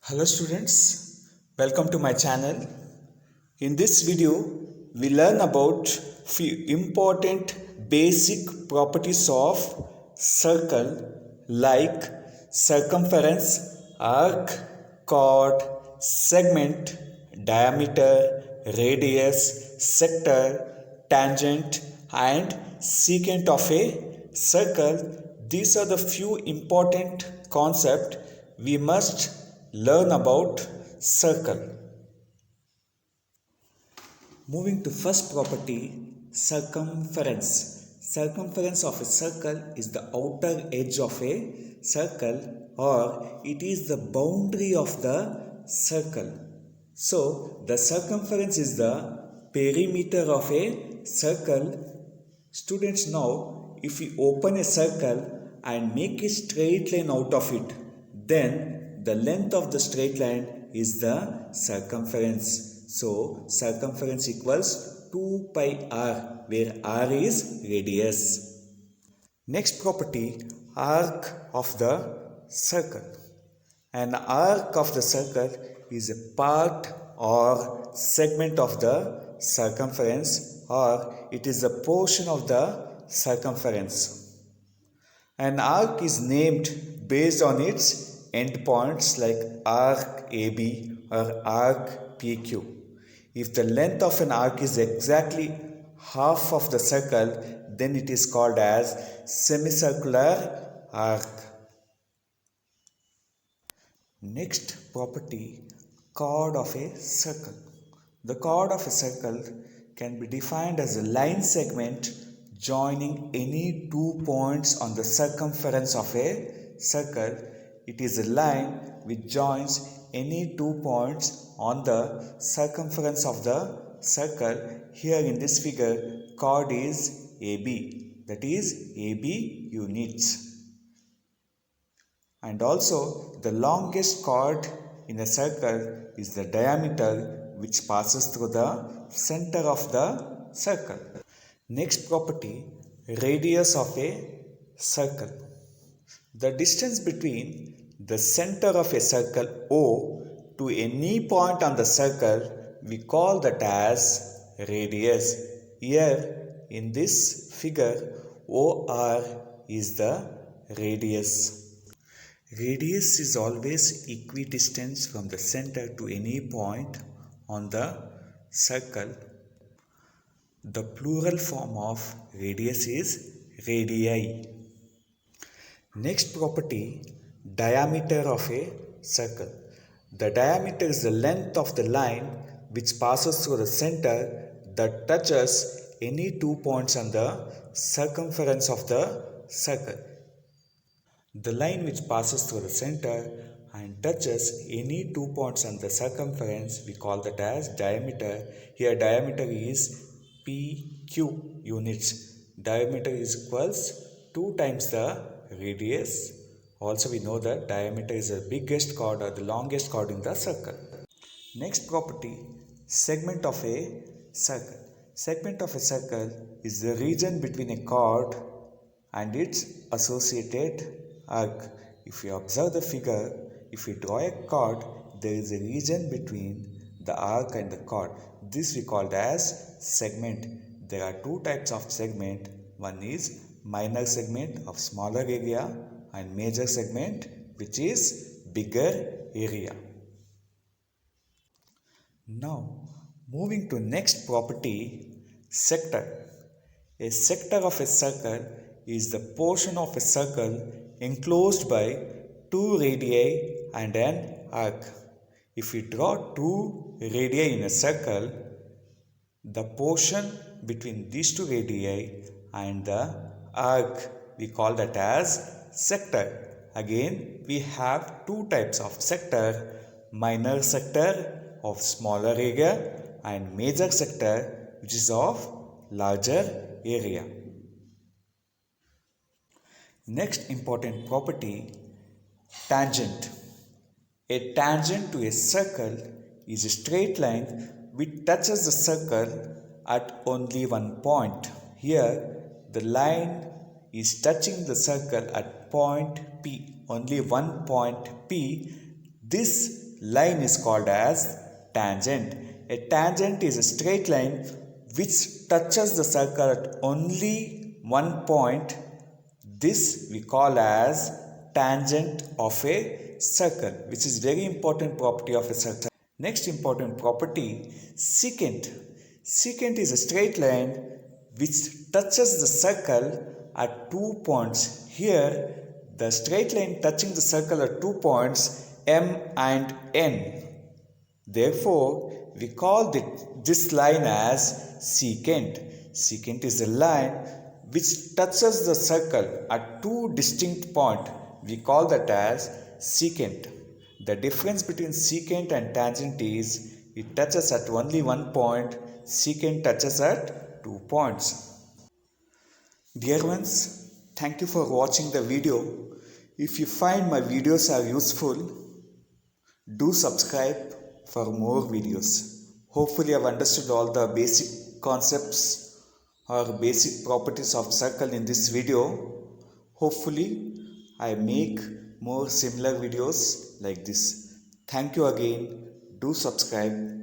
Hello students, welcome to my channel. In this video, we learn about few important basic properties of circle like circumference, arc, chord, segment, diameter, radius, sector, tangent and secant of a circle. These are the few important concepts we must learn about circle. Moving to first property, circumference. Circumference of a circle is the outer edge of a circle or it is the boundary of the circle. So, the circumference is the perimeter of a circle. Students, now if we open a circle and make a straight line out of it, then the length of the straight line is the circumference. So, circumference equals 2 pi r, where r is radius. Next property, arc of the circle. An arc of the circle is a part or segment of the circumference, or it is a portion of the circumference. An arc is named based on its endpoints like arc AB or arc PQ. If the length of an arc is exactly half of the circle, then it is called as semicircular arc. Next property, chord of a circle. The chord of a circle can be defined as a line segment joining any 2 points on the circumference of a circle. It is a line which joins any 2 points on the circumference of the circle. Here in this figure, chord is AB, that is AB units. And also the longest chord in a circle is the diameter which passes through the center of the circle. Next property, radius of a circle. The distance between the center of a circle O to any point on the circle, we call that as radius. Here in this figure, OR is the radius. Radius is always equidistant from the center to any point on the circle. The plural form of radius is radii. Next property, diameter of a circle. The diameter is the length of the line which passes through the center that touches any 2 points on the circumference of the circle. The line which passes through the center and touches any 2 points on the circumference, we call that as diameter. Here diameter is PQ units. Diameter is equals 2 times the radius. Also we know that diameter is the biggest chord or the longest chord in the circle. Next property, segment of a circle. Segment of a circle is the region between a chord and its associated arc. If you observe the figure, if we draw a chord, there is a region between the arc and the chord. This we call as segment. There are 2 types of segment. One is minor segment of smaller area and major segment which is bigger area. Now moving to next property, sector. A sector of a circle is the portion of a circle enclosed by 2 radii and an arc. If we draw 2 radii in a circle, the portion between these 2 radii and the arc, we call that as sector. Again, we have 2 types of sector, minor sector of smaller area and major sector which is of larger area. Next important property, tangent. A tangent to a circle is a straight line which touches the circle at only one point. Here the line is touching the circle at point P, only one point P. This line is called as tangent. A tangent is a straight line which touches the circle at only one point. This we call as tangent of a circle, which is very important property of a circle. Next important property, secant. Secant is a straight line which touches the circle at 2 points. Here, the straight line touching the circle at 2 points, M and N. Therefore, we call this line as secant. Secant is a line which touches the circle at two distinct points. We call that as secant. The difference between secant and tangent is it touches at only one point, secant touches at 2 points. Dear ones, thank you for watching the video. If you find my videos are useful, do subscribe for more videos. Hopefully I've understood all the basic concepts or basic properties of circle in this video. Hopefully I make more similar videos like this. Thank you again. Do subscribe.